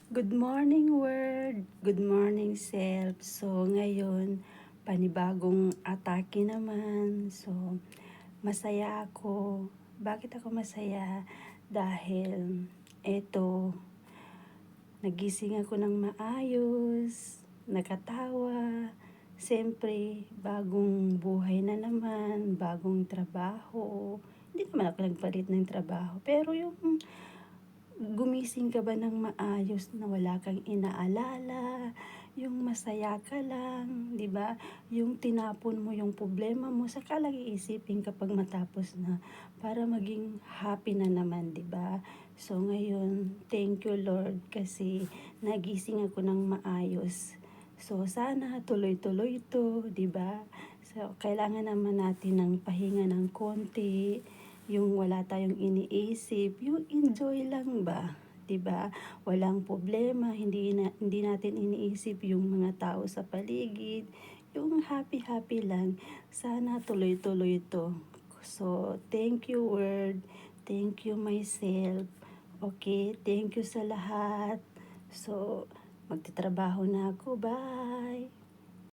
Good morning world, good morning self. So ngayon, panibagong atake naman. So masaya ako. Bakit ako masaya? Dahil eto, nagising ako ng maayos, nakatawa. Siyempre, bagong buhay na naman, bagong trabaho. Hindi naman ako nagpalit ng trabaho. Pero yung gumising ka ba ng maayos na wala kang inaalala, yung masaya ka lang, 'di ba? Yung tinapon mo yung problema mo, saka lang iisipin kapag matapos na para maging happy na naman, 'di ba? So ngayon, thank you Lord kasi nagising ako ng maayos. So sana tuloy-tuloy ito, 'di ba? So kailangan naman natin ng pahinga ng konti, yung wala tayong iniisip, yung enjoy lang ba, 'di ba? Walang problema, hindi natin iniisip yung mga tao sa paligid, yung happy-happy lang. Sana tuloy-tuloy ito. So, thank you world, thank you myself. Okay, thank you sa lahat. So, magtatrabaho na ako. Bye.